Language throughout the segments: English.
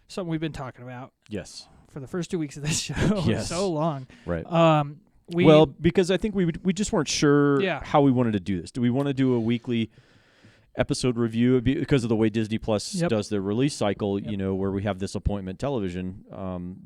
something we've been talking about. Yes. For the first 2 weeks of this show. Yes. So long. Right. Well, because I think we just weren't sure how we wanted to do this. Do we want to do a weekly episode review because of the way Disney Plus does their release cycle, where we have this appointment television?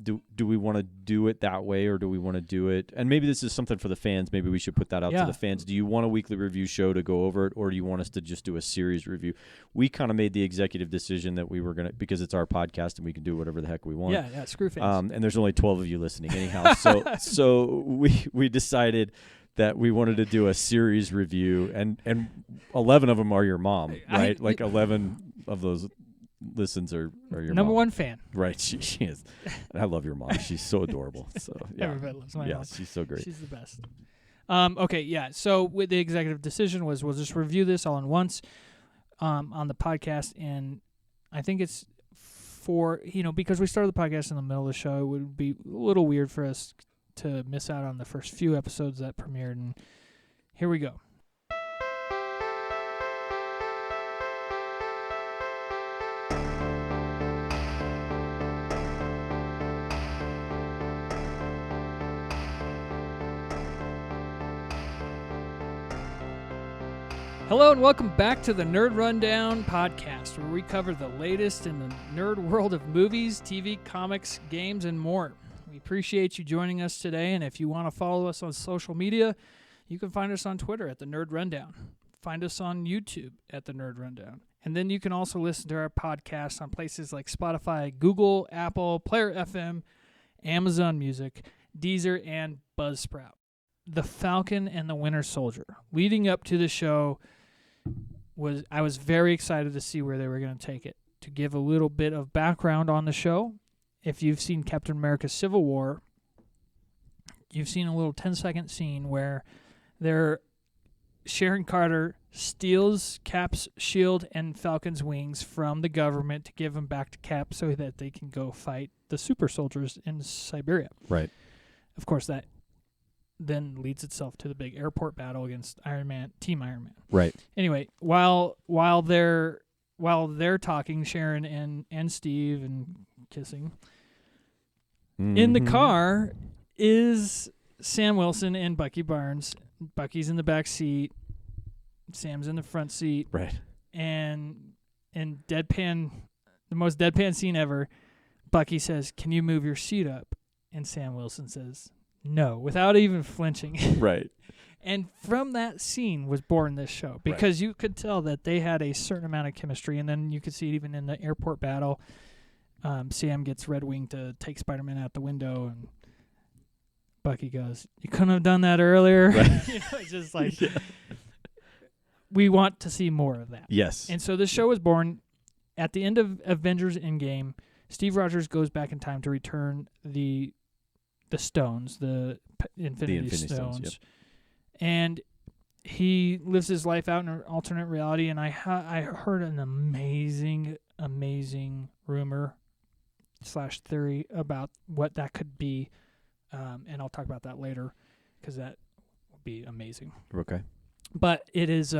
Do we want to do it that way, or do we want to do it? And maybe this is something for the fans. Maybe we should put that out to the fans. Do you want a weekly review show to go over it, or do you want us to just do a series review? We kind of made the executive decision that we were going to, because it's our podcast and we can do whatever the heck we want. Yeah, screw fans. And there's only 12 of you listening anyhow. So we decided that we wanted to do a series review, and 11 of them are your mom, right? 11 of those listens are your number mom. one fan. Right, she is. I love your mom. She's so adorable. So everybody loves my mom. Yeah, she's so great. She's the best. So with the executive decision was we'll just review this all in once on the podcast, and I think it's for, because we started the podcast in the middle of the show, it would be a little weird for us to miss out on the first few episodes that premiered, and here we go. Hello and welcome back to the Nerd Rundown podcast, where we cover the latest in the nerd world of movies, TV, comics, games, and more. We appreciate you joining us today, and if you want to follow us on social media, you can find us on Twitter at The Nerd Rundown. Find us on YouTube at The Nerd Rundown. And then you can also listen to our podcast on places like Spotify, Google, Apple, Player FM, Amazon Music, Deezer, and Buzzsprout. The Falcon and the Winter Soldier. Leading up to the show, I was very excited to see where they were going to take it. To give a little bit of background on the show, if you've seen Captain America Civil War, you've seen a little 10-second scene where Sharon Carter steals Cap's shield and Falcon's wings from the government to give them back to Cap so that they can go fight the super soldiers in Siberia. Right. Of course, that then leads itself to the big airport battle against Team Iron Man. Right. Anyway, while they're talking, Sharon and Steve and kissing, in the car is Sam Wilson and Bucky Barnes. Bucky's in the back seat. Sam's in the front seat. Right. And deadpan, the most deadpan scene ever, Bucky says, "Can you move your seat up?" And Sam Wilson says, "No," without even flinching. Right. And from that scene was born this show, because you could tell that they had a certain amount of chemistry, and then you could see it even in the airport battle. Sam gets Red Wing to take Spider-Man out the window, and Bucky goes, "You couldn't have done that earlier." Right. It's just like, we want to see more of that. Yes. And so this show was born at the end of Avengers Endgame. Steve Rogers goes back in time to return the stones, the Infinity Stones. Yep. And he lives his life out in an alternate reality, and I heard an amazing rumor / theory about what that could be, and I'll talk about that later, because that would be amazing. Okay. But it is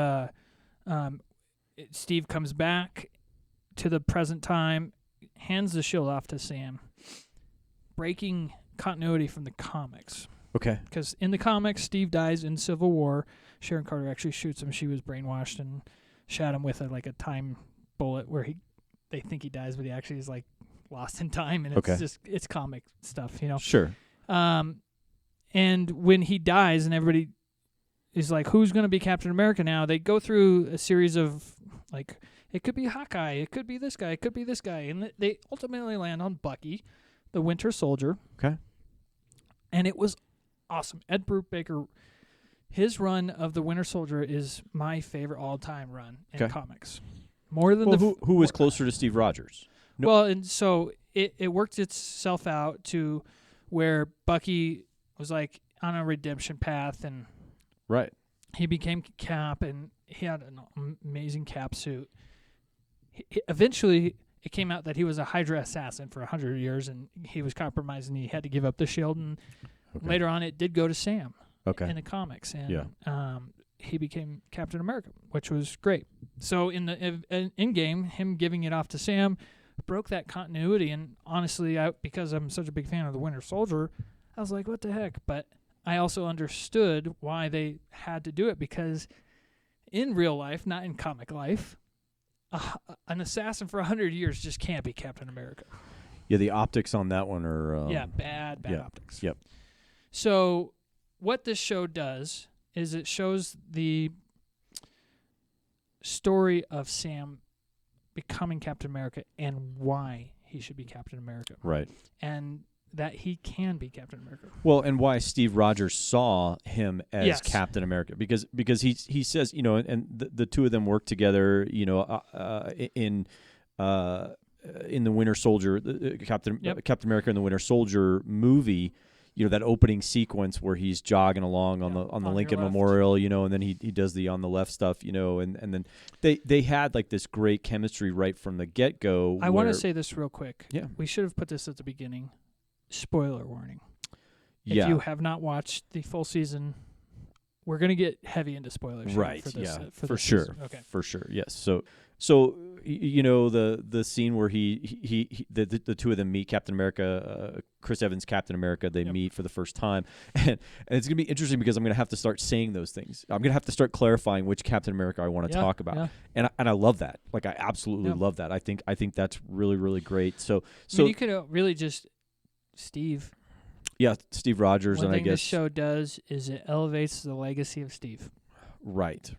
Steve comes back to the present time, hands the shield off to Sam, breaking continuity from the comics. Okay. Because in the comics, Steve dies in Civil War. Sharon Carter actually shoots him. She was brainwashed and shot him with a time bullet where they think he dies, but he actually is lost in time, and it's comic stuff, Sure. And when he dies and everybody is like, who's going to be Captain America now? They go through a series of, it could be Hawkeye, it could be this guy, it could be this guy. And they ultimately land on Bucky, the Winter Soldier. Okay. And it was awesome. Ed Brubaker, his run of the Winter Soldier is my favorite all-time run in comics. More than who was closer to Steve Rogers? No. Well, and so it worked itself out to where Bucky was on a redemption path, and he became Cap, and he had an amazing Cap suit. Eventually, it came out that he was a Hydra assassin for 100 years, and he was compromised, and he had to give up the shield. And later on, it did go to Sam in the comics, and he became Captain America, which was great. So in the in game, him giving it off to Sam broke that continuity. And honestly, because I'm such a big fan of the Winter Soldier, I was like, what the heck? But I also understood why they had to do it, because in real life, not in comic life, an assassin for 100 years just can't be Captain America. Yeah, the optics on that one are... bad optics. Yep. So what this show does is it shows the story of Sam becoming Captain America and why he should be Captain America. Right. And that he can be Captain America. Well, and why Steve Rogers saw him as Captain America, because he says, and the two of them work together, in the Winter Soldier, Captain America and the Winter Soldier movie, that opening sequence where he's jogging along on the Lincoln Memorial, and then he does the on the left stuff, and then they had like this great chemistry right from the get-go. I want to say this real quick. Yeah. We should have put this at the beginning. Spoiler warning. Yeah. If you have not watched the full season, we're going to get heavy into spoilers. Right. For this, for sure. Season. Okay. For sure. Yes. So the scene where the two of them meet, Captain America, Chris Evans, Captain America, they meet for the first time, and it's gonna be interesting because I'm gonna have to start saying those things. I'm gonna have to start clarifying which Captain America I want to talk about, and I love that. Like I absolutely love that. I think that's really, really great. So I mean, you could really just Steve. Yeah, Steve Rogers. One and thing I guess this show does is it elevates the legacy of Steve. Right.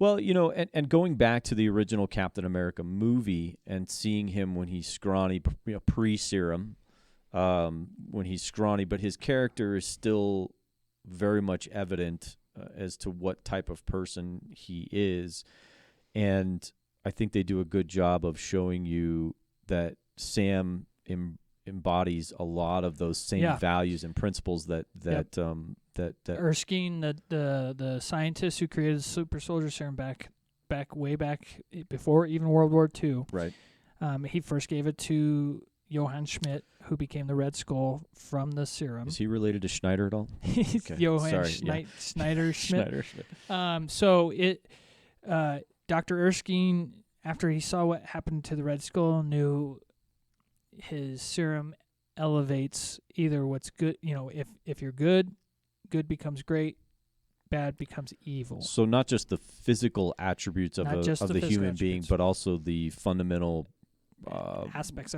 Well, and going back to the original Captain America movie and seeing him when he's scrawny, pre-serum, when he's scrawny, but his character is still very much evident as to what type of person he is. And I think they do a good job of showing you that Sam embodies a lot of those same values and principles that Erskine, the scientist who created the super soldier serum way back before even World War II. Right. He first gave it to Johann Schmidt, who became the Red Skull from the serum. Is he related to Schneider at all? Okay. Johann Schneider Schmidt. So Dr. Erskine, after he saw what happened to the Red Skull, knew his serum elevates either what's good, if you're good becomes great, bad becomes evil. So not just the physical attributes of the human being, but also the fundamental aspects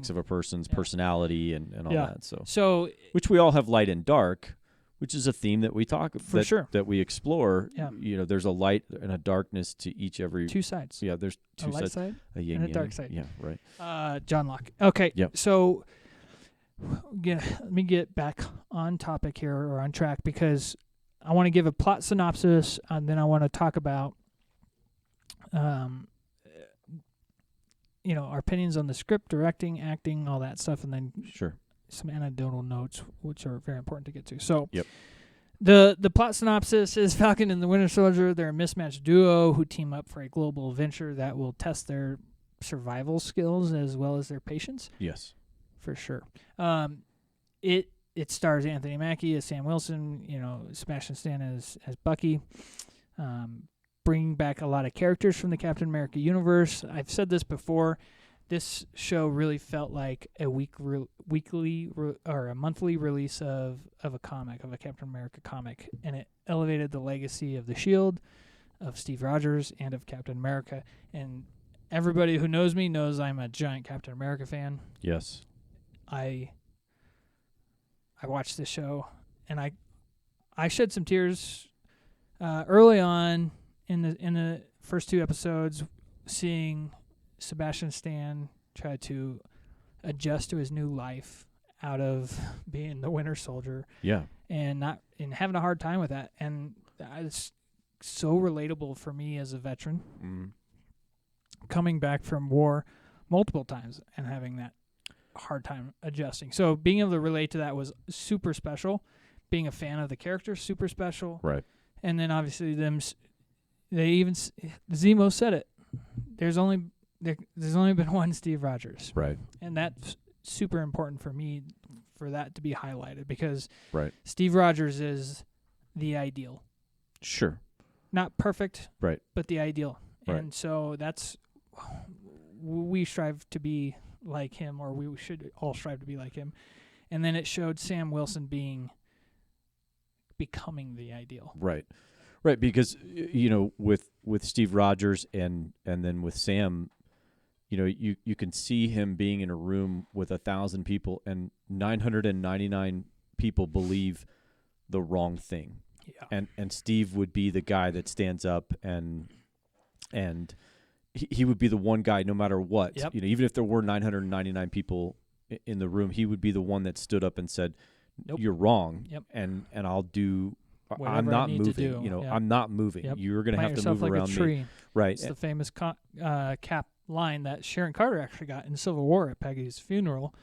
of a person's personality and all that. So which we all have light and dark, which is a theme that we talk that we explore. Yeah. There's a light and a darkness to every two sides. Yeah, there's two sides. A light side and a dark side. Yeah, right. John Locke. Okay. Yep. So let me get back on topic here, or on track, because I want to give a plot synopsis, and then I want to talk about our opinions on the script, directing, acting, all that stuff, and then some anecdotal notes, which are very important to get to. So the plot synopsis is Falcon and the Winter Soldier. They're a mismatched duo who team up for a global adventure that will test their survival skills as well as their patience. Yes. For sure. It stars Anthony Mackie as Sam Wilson, Sebastian Stan as Bucky, bringing back a lot of characters from the Captain America universe. I've said this before. This show really felt like a weekly or a monthly release of a comic, of a Captain America comic, and it elevated the legacy of the Shield, of Steve Rogers, and of Captain America. And everybody who knows me knows I'm a giant Captain America fan. Yes. I watched this show, and I shed some tears early on in the first two episodes, seeing Sebastian Stan try to adjust to his new life out of being the Winter Soldier. Yeah. And having a hard time with that. And it's so relatable for me as a veteran, coming back from war multiple times and having that hard time adjusting. So being able to relate to that was super special. Being a fan of the character, super special. Right. And then obviously Zemo said it. There's only been one Steve Rogers. Right. And that's super important for me, for that to be highlighted, because Steve Rogers is the ideal. Sure. Not perfect, right, but the ideal. Right. And so that's we strive to be like him, or we should all strive to be like him. And then it showed Sam Wilson becoming the ideal. Right, because with Steve Rogers and then with Sam, you can see him being in a room with 1,000 people and 999 people believe the wrong thing. Yeah. And Steve would be the guy that stands up and he would be the one guy no matter what. Yep. Even if there were 999 people in the room, he would be the one that stood up and said, nope, you're wrong. Yep. And I'll do whatever I'm not I need moving. to do. Yeah. I'm not moving. Yep. You're going to have to move like around a tree. me. Right. It's the famous cap line that Sharon Carter actually got in Civil War at Peggy's funeral,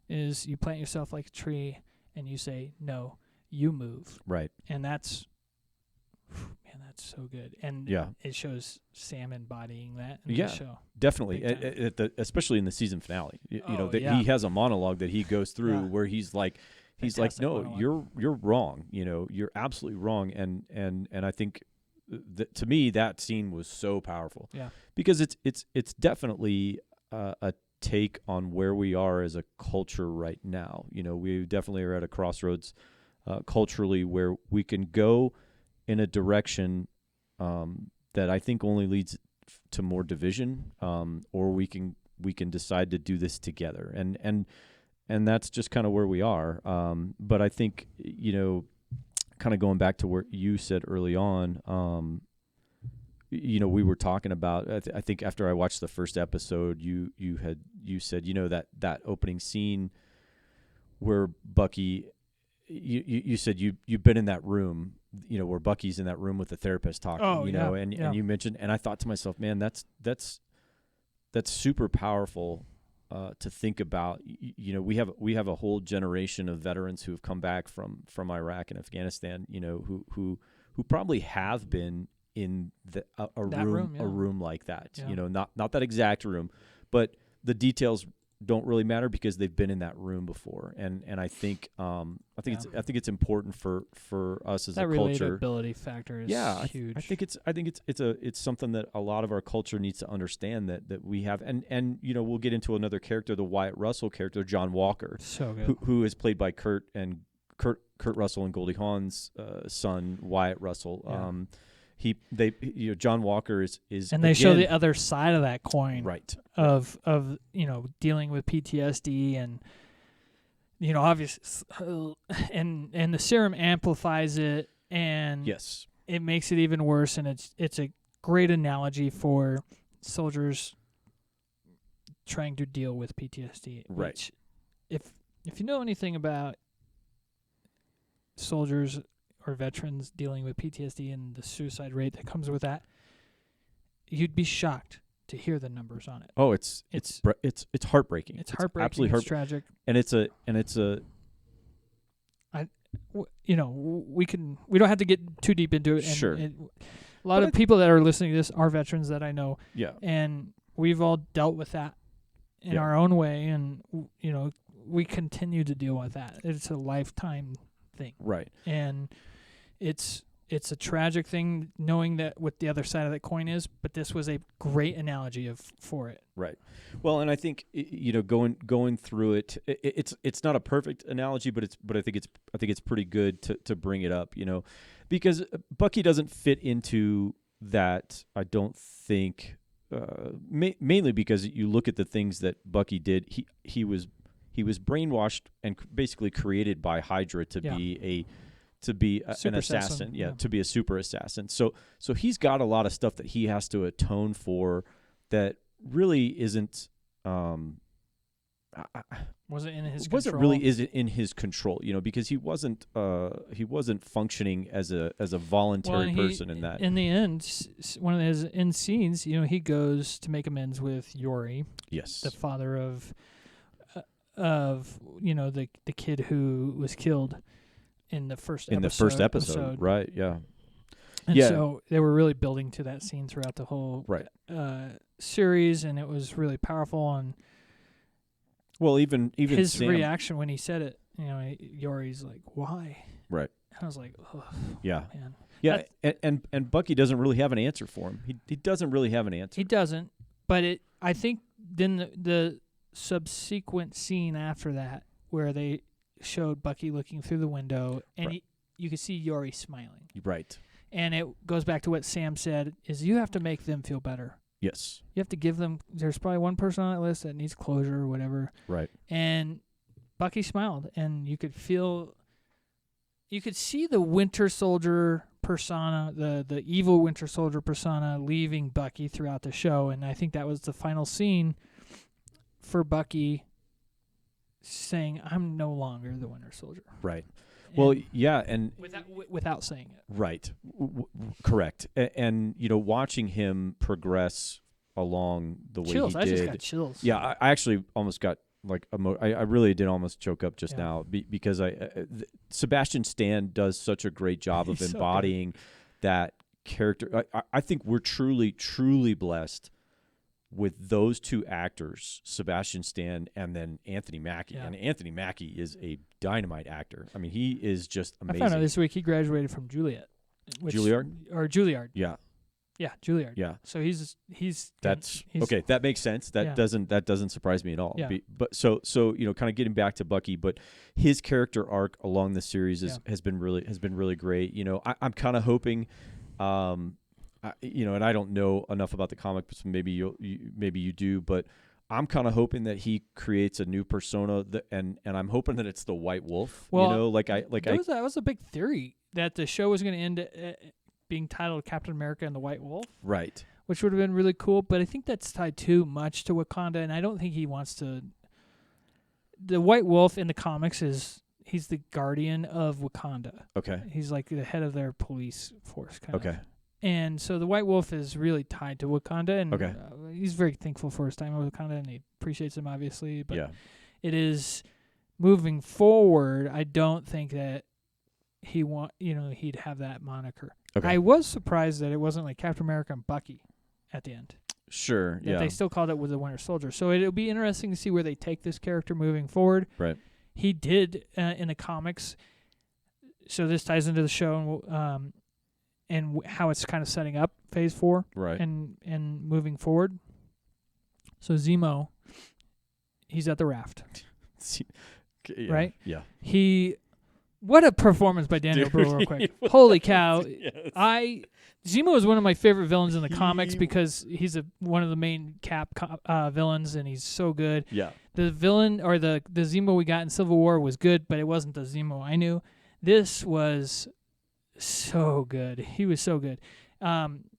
is you plant yourself like a tree and you say, no, you move. Right. And that's so good. And it shows Sam embodying that in the show. Definitely. Especially in the season finale. He has a monologue that he goes through where he's like, no, monologue. you're wrong. You're absolutely wrong. And I think that, to me, that scene was so powerful. Yeah. Because it's definitely a take on where we are as a culture right now. We definitely are at a crossroads culturally where we can go in a direction that I think only leads to more division, or we can decide to do this together, and that's just kind of where we are. But I think kind of going back to what you said early on, we were talking about. I think after I watched the first episode, you said that opening scene where Bucky. You said you've been in that room, where Bucky's in that room with the therapist talking, and you mentioned, and I thought to myself, man, that's super powerful to think about. We have a whole generation of veterans who have come back from Iraq and Afghanistan, who probably have been in a room like that, not that exact room, but the details don't really matter because they've been in that room before, and I think it's important for us as that a culture. That relatability factor is huge. I think it's something that a lot of our culture needs to understand that we have, and we'll get into another character, the Wyatt Russell character, John Walker, so good, who is played by Kurt Russell and Goldie Hawn's son, Wyatt Russell. Yeah. John Walker is and they show the other side of that coin, right? Of dealing with PTSD and obviously, and the serum amplifies it, and yes, it makes it even worse. And it's a great analogy for soldiers trying to deal with PTSD. Right. Which, if you know anything about soldiers or veterans dealing with PTSD and the suicide rate that comes with that, you'd be shocked to hear the numbers on it. Oh, it's heartbreaking. It's heartbreaking. Absolutely it's tragic. And we don't have to get too deep into it. Sure. A lot of people that are listening to this are veterans that I know. Yeah. And we've all dealt with that in our own way, and we continue to deal with that. It's a lifetime thing. Right. And it's a tragic thing knowing that what the other side of that coin is, but this was a great analogy for it. Right. Well, and I think going through it, it's not a perfect analogy, but I think it's pretty good to bring it up, because Bucky doesn't fit into that. I don't think mainly because you look at the things that Bucky did. He was brainwashed and basically created by Hydra to be an assassin, to be a super assassin. So he's got a lot of stuff that he has to atone for that really isn't wasn't in his control. Wasn't really in his control, because he wasn't functioning as a voluntary person in that. In the end, one of his end scenes, he goes to make amends with Yori, yes, the father of the kid who was killed in the first episode. Right? Yeah. And so they were really building to that scene throughout the whole series, and it was really powerful. And even his Sam, reaction when he said it, Yori's like, "Why?" Right. And I was like, "Oh, yeah, man." Yeah, and Bucky doesn't really have an answer for him. He doesn't really have an answer. He doesn't. But I think then the subsequent scene after that, where they showed Bucky looking through the window, and you could see Yori smiling. Right. And it goes back to what Sam said, is you have to make them feel better. Yes. You have to give them, there's probably one person on that list that needs closure or whatever. Right. And Bucky smiled, and you could see the Winter Soldier persona, the evil Winter Soldier persona leaving Bucky throughout the show, and I think that was the final scene for Bucky saying, I'm no longer the Winter Soldier. Right. Well, yeah, and without saying it. Right. Correct. And watching him progress along the way chills. he I did. just got chills. Yeah, I actually almost got I really did almost choke up just now because Sebastian Stan does such a great job of embodying that character. I think we're truly, truly blessed with those two actors, Sebastian Stan and then Anthony Mackie. Yeah. And Anthony Mackie is a dynamite actor. I mean, he is just amazing. I found out this week he graduated from Juilliard. Juilliard. Yeah. Yeah, Juilliard. Yeah. So he's okay. That makes sense. That doesn't surprise me at all. Yeah. But so kind of getting back to Bucky, but his character arc along the series has been really great. I'm kind of hoping, and I don't know enough about the comic, but maybe you do, but I'm kind of hoping that he creates a new persona and I'm hoping that it's the White Wolf. Well, that was a big theory that the show was going to end being titled Captain America and the White Wolf. Right. Which would have been really cool, but I think that's tied too much to Wakanda, and I don't think he wants to. The White Wolf in the comics he's the guardian of Wakanda. Okay. He's like the head of their police force, kind of. Okay. And so the White Wolf is really tied to Wakanda, and he's very thankful for his time with Wakanda, and he appreciates him, obviously. But it is moving forward. I don't think that he'd have that moniker. Okay. I was surprised that it wasn't like Captain America and Bucky at the end. Sure. That they still called it with the Winter Soldier. So it'll be interesting to see where they take this character moving forward. Right. He did in the comics. So this ties into the show and how it's kind of setting up Phase 4. Right. And moving forward. So Zemo, he's at the raft. Right? Yeah. What a performance by Daniel Bruhl, real quick. Holy cow. Yes. Zemo is one of my favorite villains in the comics because he's one of the main Cap villains, and he's so good. Yeah. The villain, or the Zemo we got in Civil War was good, but it wasn't the Zemo I knew. This was so good. He was so good.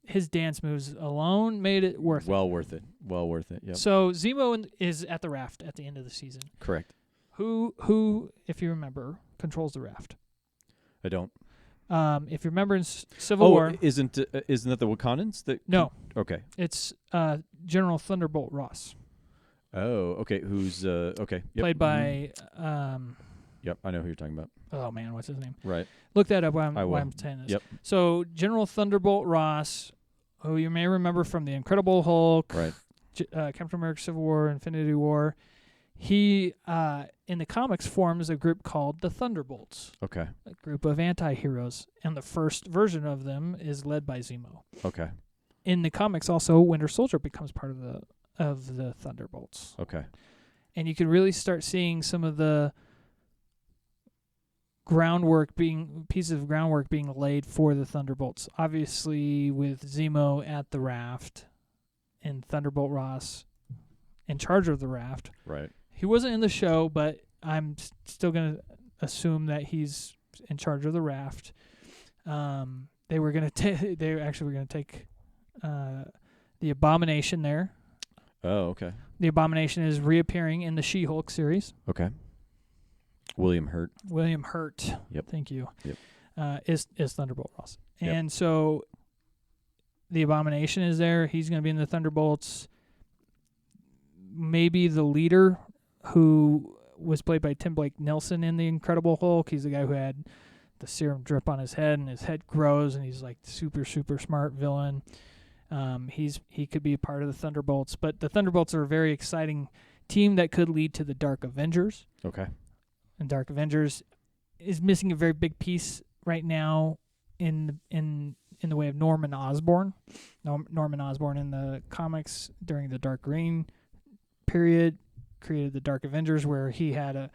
His dance moves alone made it worth it. Well worth it. Yep. So Zemo is at the raft at the end of the season. Correct. Who, if you remember, controls the raft? I don't. If you remember in Civil War, isn't that the Wakandans? No. Okay. It's General Thunderbolt Ross. Oh, okay. Who's okay? Yep. Played by Yep, I know who you're talking about. Oh man, what's his name? Right. Look that up while I'm saying this. Yep. So General Thunderbolt Ross, who you may remember from the Incredible Hulk, right? Captain America: Civil War, Infinity War. He, in the comics, forms a group called the Thunderbolts. Okay. A group of anti-heroes, and the first version of them is led by Zemo. Okay. In the comics, also, Winter Soldier becomes part of the Thunderbolts. Okay. And you can really start seeing some of the pieces of groundwork being laid for the Thunderbolts. Obviously, with Zemo at the raft and Thunderbolt Ross in charge of the raft. Right. He wasn't in the show, but I'm still going to assume that he's in charge of the raft. They were going to take the Abomination there. Oh, okay. The Abomination is reappearing in the She-Hulk series. Okay. William Hurt. Yep. Thank you. Yep. Is Thunderbolt Ross. Yep. And so the Abomination is there. He's going to be in the Thunderbolts. Maybe the leader, who was played by Tim Blake Nelson in The Incredible Hulk. He's the guy who had the serum drip on his head, and his head grows, and he's like super, super smart villain. He could be a part of the Thunderbolts, but the Thunderbolts are a very exciting team that could lead to the Dark Avengers. Okay. And Dark Avengers is missing a very big piece right now in in the way of Norman Osborn. Norman Osborn in the comics during the Dark Reign period created the Dark Avengers, where he had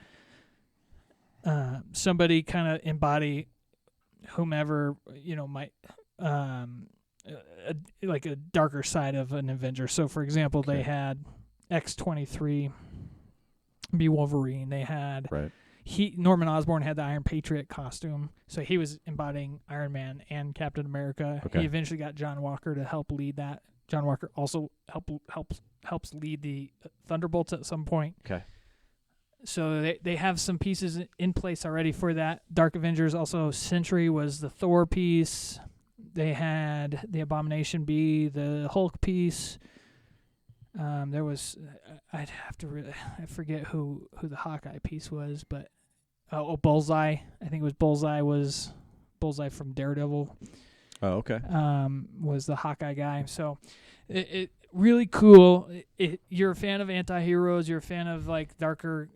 somebody kind of embody whomever might like a darker side of an Avenger. So, for example, they had X-23 be Wolverine. They had Norman Osborn had the Iron Patriot costume, so he was embodying Iron Man and Captain America. He eventually got John Walker to help lead that. John Walker also helps lead the Thunderbolts at some point. Okay. So they have some pieces in place already for that. Dark Avengers, also Sentry was the Thor piece. They had the Abomination be the Hulk piece. There was, I forget who the Hawkeye piece was, but Bullseye. I think it was Bullseye from Daredevil. Oh, okay. Was the Hawkeye guy. So it really cool. You're a fan of anti-heroes. You're a fan of like darker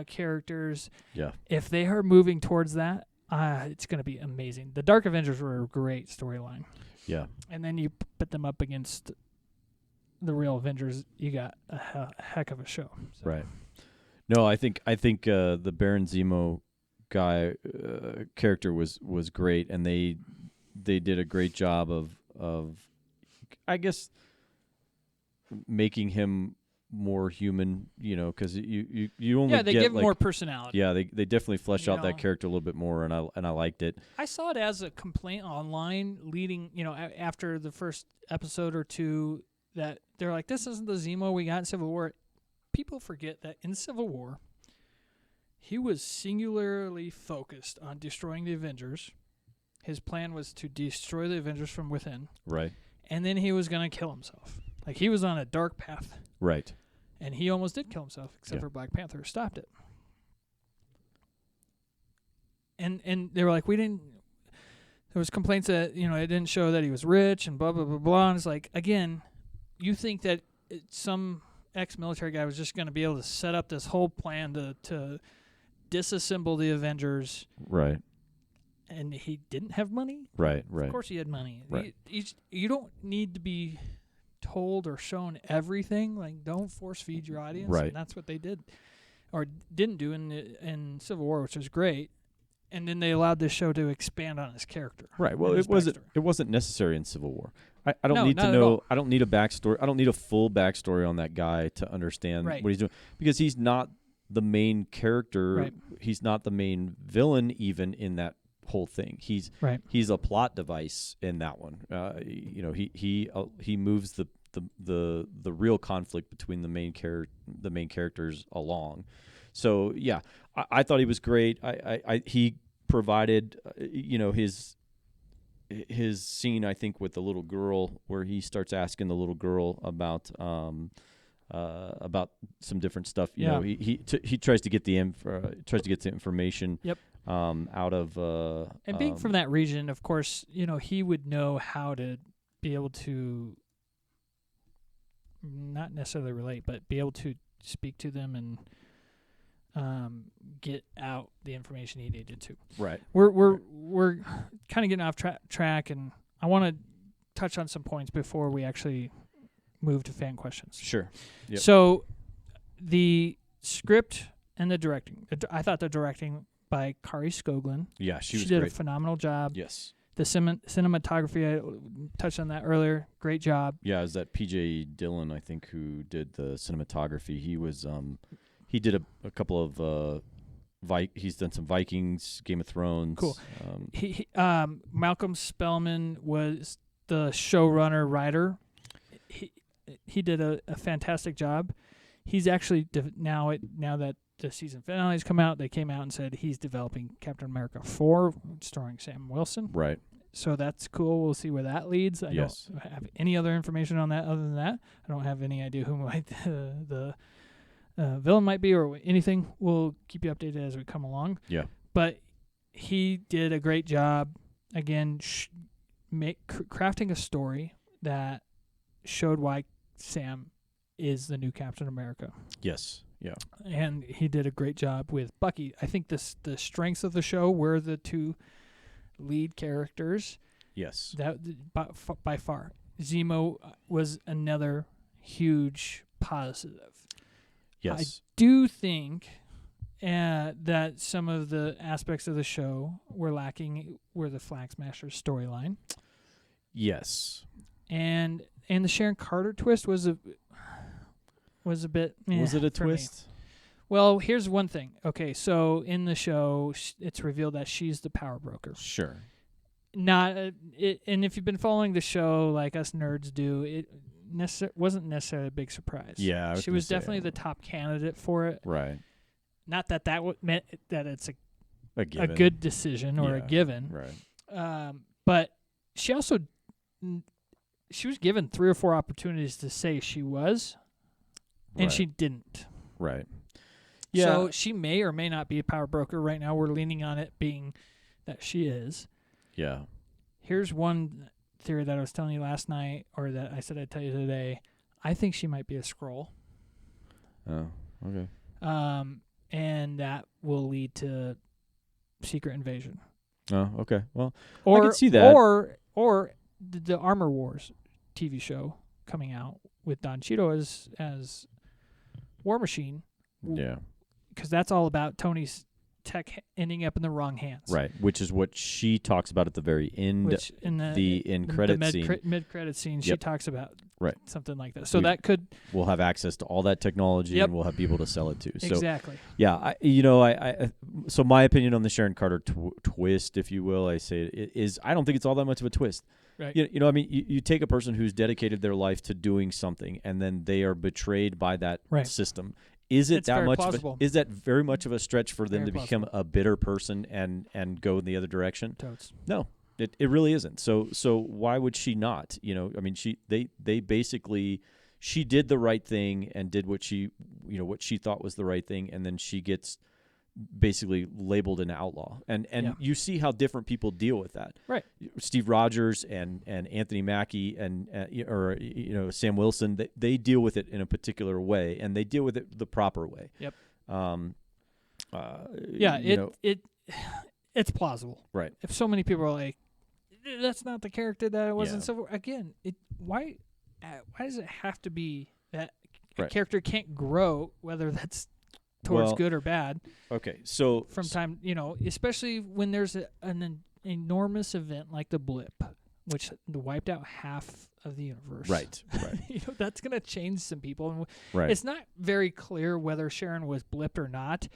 characters. Yeah. If they are moving towards that, it's going to be amazing. The Dark Avengers were a great storyline. Yeah. And then you put them up against the real Avengers, you got a heck of a show. So. Right. No, I think the Baron Zemo guy character was great, and they did a great job of I guess making him more human, because you only they get give like, more personality. Yeah, they definitely flesh out that character a little bit more, and I liked it. I saw it as a complaint online leading, after the first episode or two, that they're like, this isn't the Zemo we got in Civil War. People forget that in Civil War, he was singularly focused on destroying the Avengers. His plan was to destroy the Avengers from within. Right. And then he was going to kill himself. Like, he was on a dark path. Right. And he almost did kill himself, except for Black Panther stopped it. And they were like, there was complaints that, it didn't show that he was rich and blah, blah, blah, blah. And it's like, again, you think that some ex-military guy was just going to be able to set up this whole plan to disassemble the Avengers. Right. And he didn't have money? Right. Of course he had money. Right. You don't need to be told or shown everything. Like, don't force feed your audience. Right. And that's what they did or didn't do in Civil War, which was great. And then they allowed this show to expand on his character. Right. Well, it wasn't necessary in Civil War. I don't need to know. I don't need a backstory. I don't need a full backstory on that guy to understand what he's doing, because he's not the main character. Right. He's not the main villain even in that whole thing. He's a plot device in that one. He moves the real conflict between the main characters along. So yeah, I thought he was great. He provided his scene, I think, with the little girl, where he starts asking the little girl about some different stuff. He tries to get the information. Yep. Out of and being from that region, of course, he would know how to be able to not necessarily relate, but be able to speak to them and get out the information he needed to. Right. We're kind of getting off track, and I want to touch on some points before we actually move to fan questions. Sure. Yep. So the script and the directing, I thought the directing by Kari Skoglund. Yeah, she did great. A phenomenal job. Yes. The cinematography, I touched on that earlier. Great job. Yeah, it was that P.J. Dillon, I think, who did the cinematography. He was he did a couple of he's done some Vikings, Game of Thrones. Cool. Malcolm Spellman was the showrunner writer. He did a fantastic job. He's actually now that the season finales come out, they came out and said he's developing Captain America 4, starring Sam Wilson. Right. So that's cool. We'll see where that leads. I don't have any other information on that other than that. I don't have any idea who the villain might be or anything. We'll keep you updated as we come along. Yeah. But he did a great job, again, crafting a story that showed why Sam is the new Captain America. Yes. Yeah. And he did a great job with Bucky. I think the strengths of the show were the two lead characters, Yes. That by far, Zemo was another huge positive. Yes. I do think that some of the aspects of the show were lacking were the Flag Smashers storyline. Yes. And the Sharon Carter twist was a bit. Was it a twist? Me. Well, here's one thing. Okay, so in the show, it's revealed that she's the power broker. Sure. Not and if you've been following the show like us nerds do, it wasn't necessarily a big surprise. Yeah, she was definitely the top candidate for it. Right. Not that meant that it's a good decision or a given. Right. But she also was given 3 or 4 opportunities to say she was, and she didn't. Right. Yeah. So she may or may not be a power broker. Right now we're leaning on it being that she is. Yeah. Here's one theory that I was telling you last night, or that I said I'd tell you today. I think she might be a Skrull. Oh, okay. And that will lead to Secret Invasion. Oh, okay. Well, I can see that. Or the Armor Wars TV show coming out with Don Cheadle as War Machine. Yeah. Because that's all about Tony's tech ending up in the wrong hands. Right, which is what she talks about at the very end. Which in the mid-credit scene. Mid-credit scene, she talks about something like that. So we'll have access to all that technology, and we'll have people to sell it to. So, exactly. Yeah, so my opinion on the Sharon Carter twist, if you will, I say is I don't think it's all that much of a twist. Right. I mean, you take a person who's dedicated their life to doing something, and then they are betrayed by that system. Is it that much? Is that very much of a stretch for them to become a bitter person and go in the other direction? Totes. No, it really isn't. So why would she not? I mean, they basically, she did the right thing and did what she thought was the right thing, and then she gets basically labeled an outlaw. And you see how different people deal with that. Right. Steve Rogers and Anthony Mackie and Sam Wilson, they deal with it in a particular way, and they deal with it the proper way. Yep. It's plausible. Right. If so many people are like, that's not the character that it was in Civil War. Again, why does it have to be that a character can't grow, whether that's towards good or bad? Okay, so from time, especially when there's an enormous event like the blip, which wiped out half of the universe. Right. That's going to change some people. Right. It's not very clear whether Sharon was blipped or not.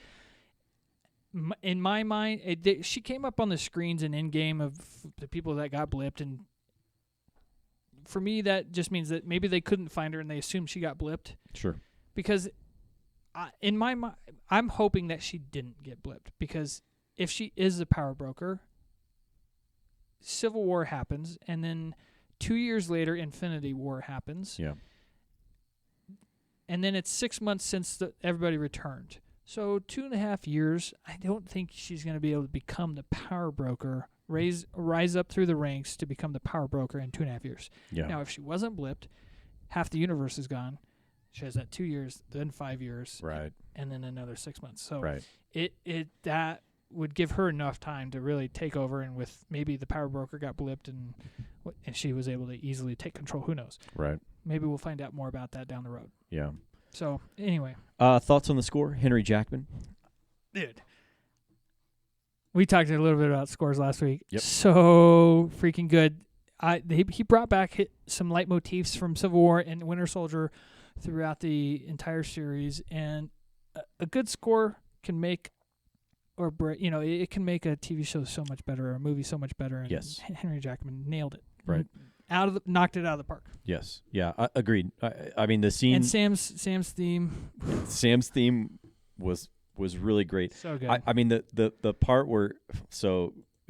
In my mind, she came up on the screens in Endgame of the people that got blipped, and for me, that just means that maybe they couldn't find her and they assumed she got blipped. Sure. Because in my mind, I'm hoping that she didn't get blipped, because if she is a power broker, Civil War happens, and then 2 years later, Infinity War happens. Yeah. And then it's 6 months since everybody returned. So 2.5 years, I don't think she's going to be able to become the power broker, rise up through the ranks to become the power broker in 2.5 years. Yeah. Now, if she wasn't blipped, half the universe is gone. She has that 2 years, then 5 years, right, and then another 6 months. So that would give her enough time to really take over, and with maybe the power broker got blipped and she was able to easily take control. Who knows? Right. Maybe we'll find out more about that down the road. Yeah. So anyway, thoughts on the score, Henry Jackman? Dude, we talked a little bit about scores last week. Yep. So freaking good. He brought back some leitmotifs from Civil War and Winter Soldier throughout the entire series, and a good score can make or break. It can make a TV show so much better, or a movie so much better. And yes, Henry Jackman nailed it. Right, knocked it out of the park. Yes, yeah, agreed. I mean, the scene and Sam's theme. Sam's theme was really great. So good. I mean, the part where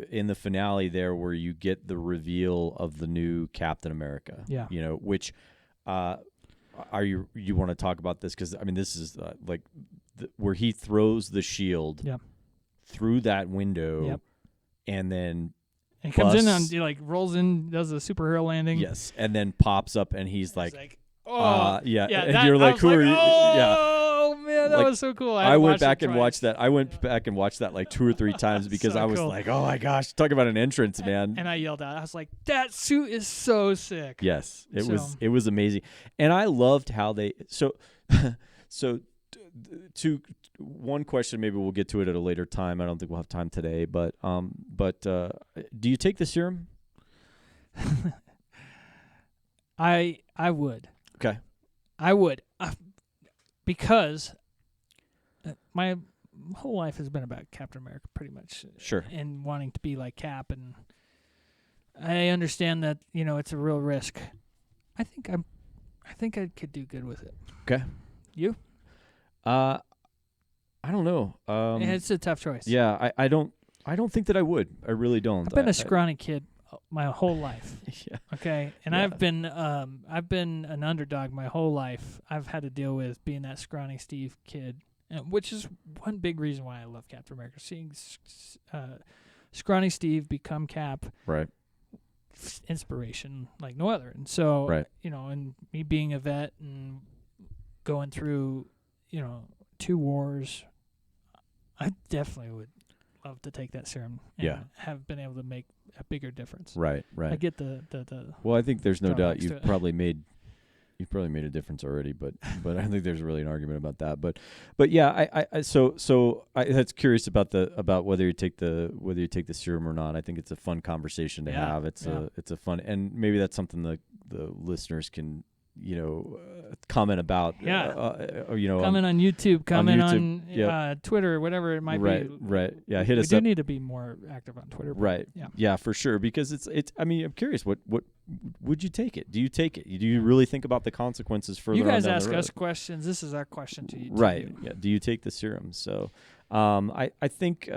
in the finale there where you get the reveal of the new Captain America. Yeah. Which you want to talk about this, because I mean, this is where he throws the shield through that window, and then he comes in on rolls in, does a superhero landing. Yes, and then pops up, and he's like, oh yeah, yeah, and you're like, who are you? Oh man, Yeah, that was so cool. I went back and watched that. I went back and watched that like 2 or 3 times because I was like, oh my gosh, talk about an entrance, man. And I yelled out. I was like, that suit is so sick. Yes, it was amazing. And I loved how they so to one question, maybe we'll get to it at a later time. I don't think we'll have time today, but do you take the serum? I would. Okay. I would. Because my whole life has been about Captain America, pretty much. Sure. And wanting to be like Cap, and I understand that it's a real risk. I think I could do good with it. Okay. You? I don't know. It's a tough choice. Yeah, I don't think that I would. I really don't. I've been a scrawny kid my whole life. Yeah. Okay, and yeah. I've been an underdog my whole life. I've had to deal with being that scrawny Steve kid, which is one big reason why I love Captain America. Seeing scrawny Steve become Cap, right? Inspiration like no other. And so, right. And me being a vet and going through, 2 wars, I definitely would love to take that serum and have been able to make a bigger difference. Right. I get the Well, I think there's no doubt you've it. probably made a difference already, but I don't think there's really an argument about that. But yeah, so that's curious about whether you take the serum or not. I think it's a fun conversation to have. It's a fun, and maybe that's something the listeners can comment about. Comment on YouTube, comment on Twitter, whatever it might be. Right. Yeah, hit us up. We up. do need to be more active on Twitter. Right. Yeah, for sure. Because it's. I mean, I'm curious. What would you take it? Do you take it? Do you really think about the consequences further? You guys on down ask the road? us questions. This is our question to you. Right. Yeah. Do you take the serum? So, I think.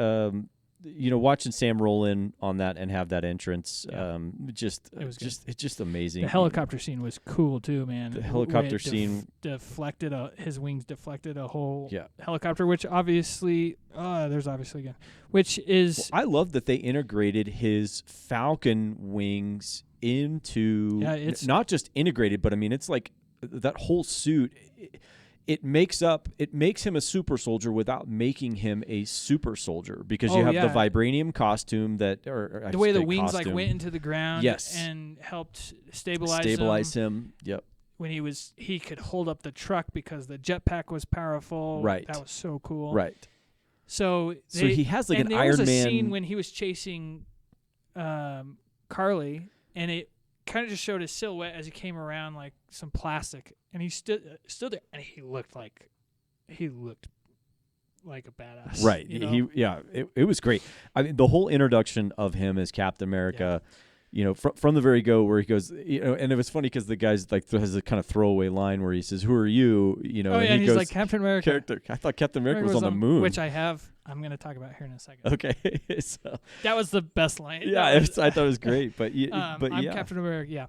Watching Sam roll in on that and have that entrance, it's just amazing. The helicopter scene was cool too, man. The helicopter scene his wings deflected a whole helicopter, which obviously, again, which is. Well, I love that they integrated his Falcon wings into. Yeah, it's not just integrated, but I mean, it's like that whole suit. It makes him a super soldier without making him a super soldier because you have the vibranium costume or the way the wings went into the ground and helped stabilize him. Yep. When he could hold up the truck because the jetpack was powerful. Right. That was so cool. Right. So he has like an Iron Man. And there was a scene when he was chasing Carly, and it kind of just showed his silhouette as he came around like some plastic, and he stood there, and he looked like a badass. Right. It was great. I mean, the whole introduction of him as Captain America, from the very go where he goes, and it was funny because the guy's like has a kind of throwaway line where he says, "Who are you?" And he's like Captain America. Character. I thought Captain America was on the moon, which I'm going to talk about here in a second. Okay. So that was the best line. Yeah, I thought it was great, but I'm Captain America. Yeah.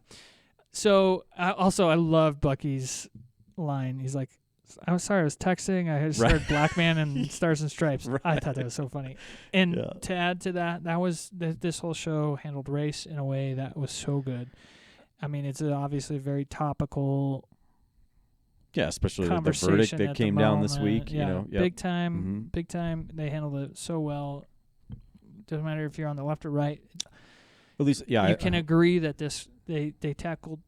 So I love Bucky's line. He's like, "I'm sorry, I was texting. I just heard Black Man and Stars and Stripes." Right. I thought that was so funny. And to add to that was this whole show handled race in a way that was so good. I mean, it's obviously very topical. Yeah, especially the verdict that came down this week. Big time, big time. They handled it so well. Doesn't matter if you're on the left or right. At least, you can agree that they tackled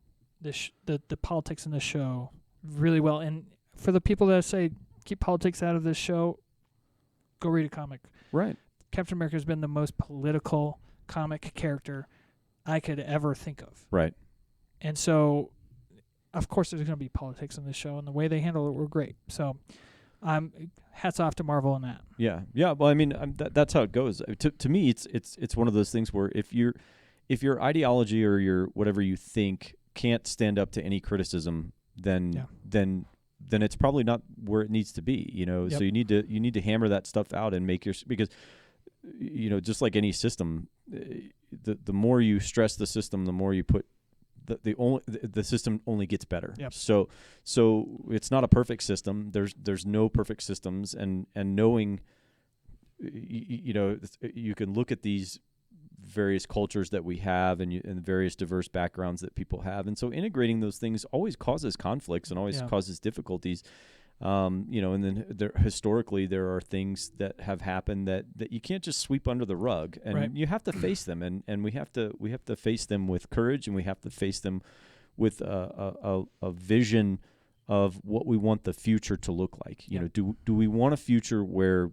the politics in the show really well. And for the people that say keep politics out of this show, go read a comic. Right. Captain America has been the most political comic character I could ever think of. Right. And so, of course, there's going to be politics in this show, and the way they handle it were great. So, hats off to Marvel on that. Yeah. Well, I mean, that's how it goes. To me, it's one of those things where if your ideology or your whatever you think can't stand up to any criticism, then it's probably not where it needs to be. Yep. So you need to hammer that stuff out and make because just like any system, the more you stress the system, the more you put. The system only gets better. Yep. So it's not a perfect system. There's no perfect systems, and knowing, you can look at these various cultures that we have and various diverse backgrounds that people have, and so integrating those things always causes conflicts and always causes difficulties. And then historically there are things that have happened that you can't just sweep under the rug, and you have to face them, and we have to face them with courage, and we have to face them with a vision of what we want the future to look like. You know, do we want a future where